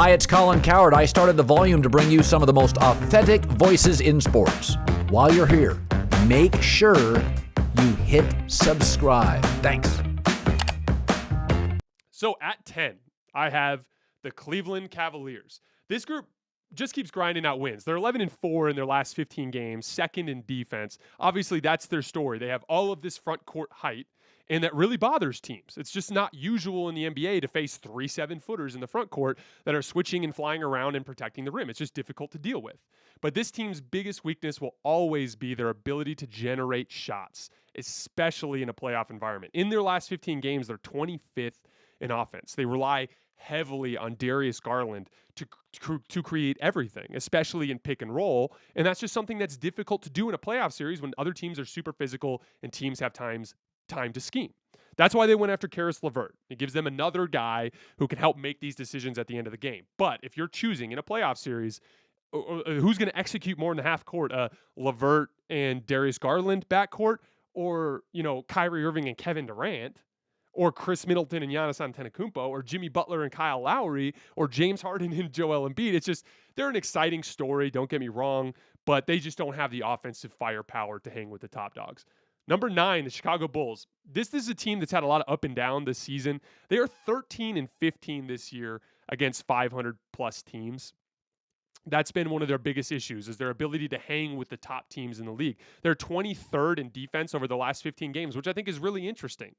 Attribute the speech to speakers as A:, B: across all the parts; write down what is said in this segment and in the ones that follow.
A: Hi, it's Colin Cowherd. I started The Volume to bring you some of the most authentic voices in sports. While you're here, make sure you hit subscribe. Thanks.
B: So at 10, I have the Cleveland Cavaliers. This group just keeps grinding out wins. They're 11-4 in their last 15 games, second in defense. Obviously, that's their story. They have all of this front court height, and that really bothers teams. It's just not usual in the NBA to face 3 7-footers in the front court that are switching and flying around and protecting the rim. It's just difficult to deal with. But this team's biggest weakness will always be their ability to generate shots, especially in a playoff environment. In their last 15 games, they're 25th in offense. They rely heavily on Darius Garland to create everything, especially in pick and roll. And that's just something that's difficult to do in a playoff series when other teams are super physical and teams have time to scheme. That's why they went after Karis LeVert. It gives them another guy who can help make these decisions at the end of the game. But if you're choosing in a playoff series, who's going to execute more in the half court, LeVert and Darius Garland backcourt, or Kyrie Irving and Kevin Durant, or Chris Middleton and Giannis Antetokounmpo, or Jimmy Butler and Kyle Lowry, or James Harden and Joel Embiid. It's just, they're an exciting story, don't get me wrong, but they just don't have the offensive firepower to hang with the top dogs. Number 9, the Chicago Bulls. This is a team that's had a lot of up and down this season. They are 13-15 this year against 500-plus teams. That's been one of their biggest issues, is their ability to hang with the top teams in the league. They're 23rd in defense over the last 15 games, which I think is really interesting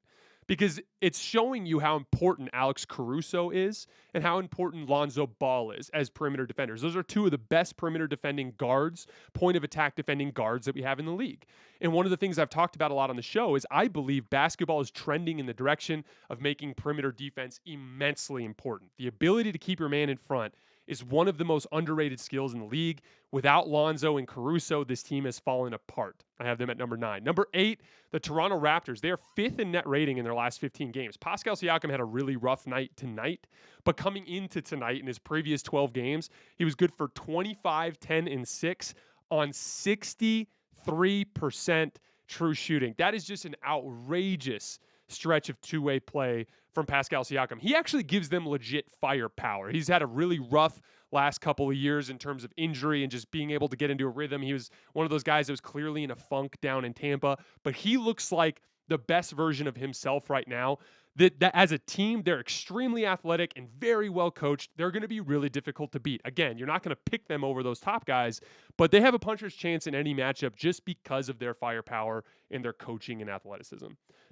B: because it's showing you how important Alex Caruso is and how important Lonzo Ball is as perimeter defenders. Those are two of the best perimeter defending guards, point of attack defending guards that we have in the league. And one of the things I've talked about a lot on the show is I believe basketball is trending in the direction of making perimeter defense immensely important. The ability to keep your man in front is one of the most underrated skills in the league. Without Lonzo and Caruso, this team has fallen apart. I have them at number 9. Number 8, the Toronto Raptors. They are 5th in net rating in their last 15 games. Pascal Siakam had a really rough night tonight, but coming into tonight in his previous 12 games, he was good for 25, 10, and 6 on 63% true shooting. That is just an outrageous stretch of two-way play from Pascal Siakam. He actually gives them legit firepower. He's had a really rough last couple of years in terms of injury and just being able to get into a rhythm. He was one of those guys that was clearly in a funk down in Tampa, but he looks like the best version of himself right now. That as a team, they're extremely athletic and very well coached. They're going to be really difficult to beat. Again, you're not going to pick them over those top guys, but they have a puncher's chance in any matchup just because of their firepower and their coaching and athleticism.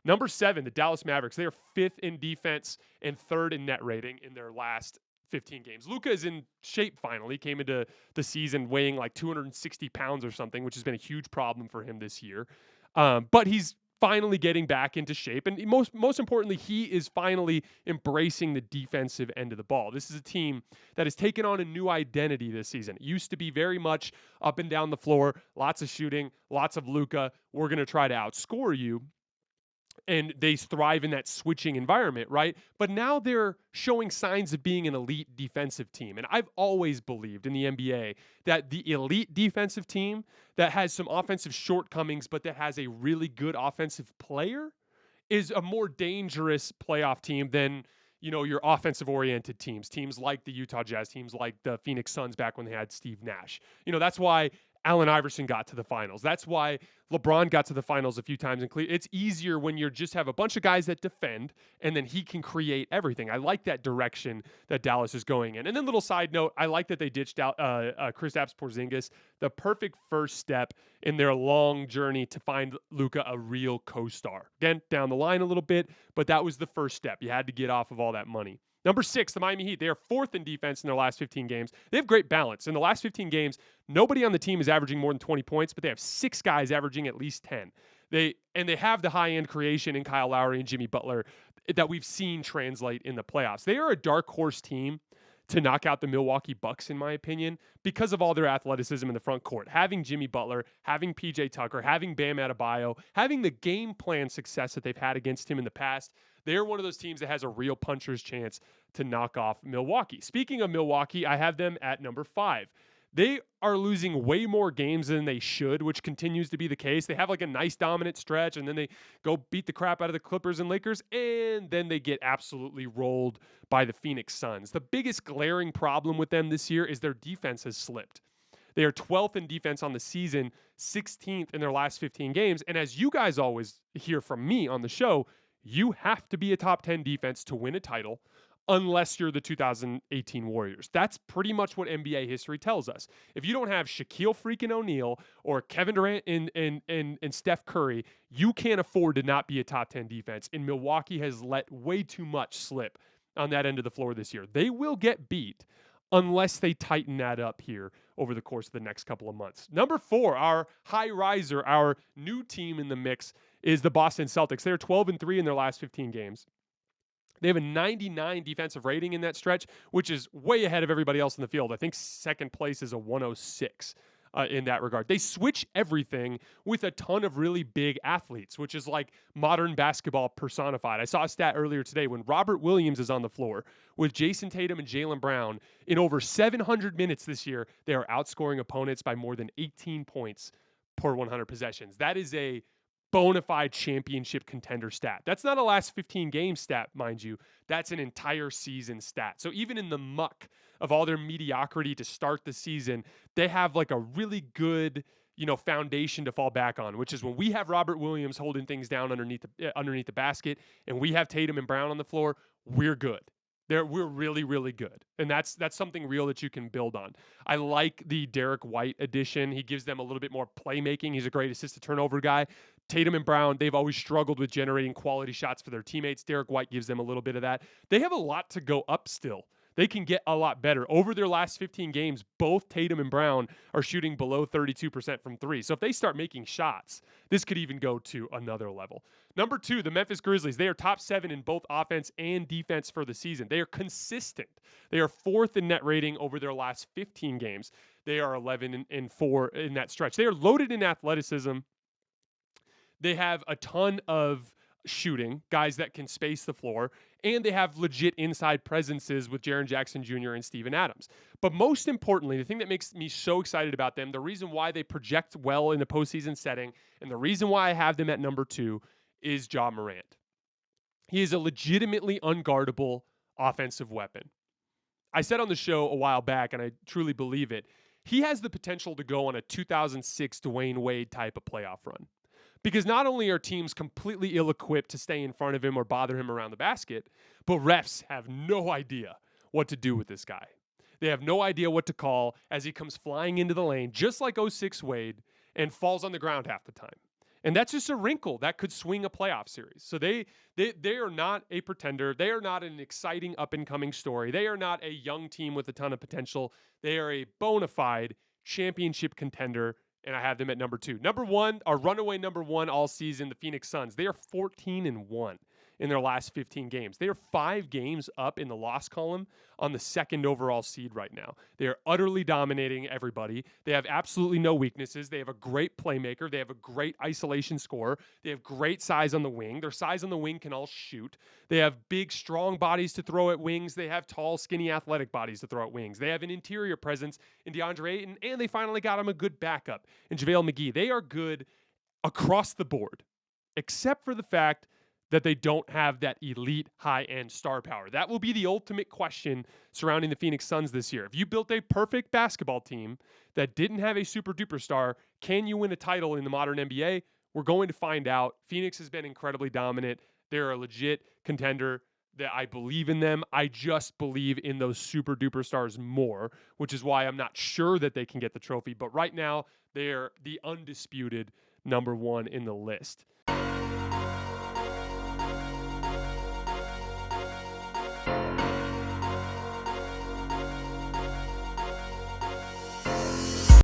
B: Number 7, the Dallas Mavericks. They are 5th in defense and 3rd in net rating in their last 15 games. Luka is in shape finally. Came into the season weighing like 260 pounds or something, which has been a huge problem for him this year. But he's finally getting back into shape. And most importantly, he is finally embracing the defensive end of the ball. This is a team that has taken on a new identity this season. It used to be very much up and down the floor, lots of shooting, lots of Luka. We're going to try to outscore you. And they thrive in that switching environment, right? But now they're showing signs of being an elite defensive team. And I've always believed in the NBA that the elite defensive team that has some offensive shortcomings, but that has a really good offensive player is a more dangerous playoff team than, your offensive-oriented teams like the Utah Jazz, teams like the Phoenix Suns back when they had Steve Nash. That's why Allen Iverson got to the finals. That's why LeBron got to the finals a few times in Cleveland. It's easier when you just have a bunch of guys that defend, and then he can create everything. I like that direction that Dallas is going in. And then little side note, I like that they ditched out Kristaps Porzingis, the perfect first step in their long journey to find Luka a real co-star. Again, down the line a little bit, but that was the first step. You had to get off of all that money. Number 6, the Miami Heat. They are 4th in defense in their last 15 games. They have great balance. In the last 15 games, nobody on the team is averaging more than 20 points, but they have 6 guys averaging at least 10. They have the high-end creation in Kyle Lowry and Jimmy Butler that we've seen translate in the playoffs. They are a dark horse team to knock out the Milwaukee Bucks, in my opinion, because of all their athleticism in the front court. Having Jimmy Butler, having PJ Tucker, having Bam Adebayo, having the game plan success that they've had against him in the past, they're one of those teams that has a real puncher's chance to knock off Milwaukee. Speaking of Milwaukee, I have them at number 5. They are losing way more games than they should, which continues to be the case. They have like a nice dominant stretch, and then they go beat the crap out of the Clippers and Lakers, and then they get absolutely rolled by the Phoenix Suns. The biggest glaring problem with them this year is their defense has slipped. They are 12th in defense on the season, 16th in their last 15 games. And as you guys always hear from me on the show, you have to be a top 10 defense to win a title unless you're the 2018 Warriors. That's pretty much what NBA history tells us. If you don't have Shaquille freaking O'Neal or Kevin Durant and Steph Curry, you can't afford to not be a top 10 defense. And Milwaukee has let way too much slip on that end of the floor this year. They will get beat unless they tighten that up here over the course of the next couple of months. Number 4, our high riser, our new team in the mix, is the Boston Celtics. They're 12-3 in their last 15 games. They have a 99 defensive rating in that stretch, which is way ahead of everybody else in the field. I think second place is a 106 in that regard. They switch everything with a ton of really big athletes, which is like modern basketball personified. I saw a stat earlier today when Robert Williams is on the floor with Jason Tatum and Jaylen Brown in over 700 minutes this year. They are outscoring opponents by more than 18 points per 100 possessions. That is a bona fide championship contender stat. That's not a last 15 game stat, mind you. That's an entire season stat. So even in the muck of all their mediocrity to start the season, they have like a really good, foundation to fall back on, which is when we have Robert Williams holding things down underneath the basket and we have Tatum and Brown on the floor, we're good. We're really, really good. And that's something real that you can build on. I like the Derek White addition. He gives them a little bit more playmaking. He's a great assist to turnover guy. Tatum and Brown, they've always struggled with generating quality shots for their teammates. Derek White gives them a little bit of that. They have a lot to go up still. They can get a lot better. Over their last 15 games, both Tatum and Brown are shooting below 32% from three. So if they start making shots, this could even go to another level. Number 2, the Memphis Grizzlies. They are top 7 in both offense and defense for the season. They are consistent. They are 4th in net rating over their last 15 games. They are 11-4 in that stretch. They are loaded in athleticism. They have a ton of shooting, guys that can space the floor, and they have legit inside presences with Jaren Jackson Jr. and Steven Adams. But most importantly, the thing that makes me so excited about them, the reason why they project well in the postseason setting, and the reason why I have them at number 2 is Ja Morant. He is a legitimately unguardable offensive weapon. I said on the show a while back, and I truly believe it, he has the potential to go on a 2006 Dwayne Wade type of playoff run. Because not only are teams completely ill-equipped to stay in front of him or bother him around the basket, but refs have no idea what to do with this guy. They have no idea what to call as he comes flying into the lane, just like 06 Wade, and falls on the ground half the time. And that's just a wrinkle that could swing a playoff series. So they are not a pretender. They are not an exciting up-and-coming story. They are not a young team with a ton of potential. They are a bona fide championship contender, and I have them at number 2. Number 1, our runaway number 1 all season, the Phoenix Suns. They are 14-1 in their last 15 games. They are 5 games up in the loss column on the 2nd overall seed right now. They are utterly dominating everybody. They have absolutely no weaknesses. They have a great playmaker. They have a great isolation scorer. They have great size on the wing. Their size on the wing can all shoot. They have big, strong bodies to throw at wings. They have tall, skinny, athletic bodies to throw at wings. They have an interior presence in DeAndre Ayton, and they finally got him a good backup in JaVale McGee. They are good across the board, except for the fact that they don't have that elite high-end star power. That will be the ultimate question surrounding the Phoenix Suns this year. If you built a perfect basketball team that didn't have a super-duper star, can you win a title in the modern NBA? We're going to find out. Phoenix has been incredibly dominant. They're a legit contender. That I believe in them. I just believe in those super-duper stars more, which is why I'm not sure that they can get the trophy. But right now, they're the undisputed number 1 in the list.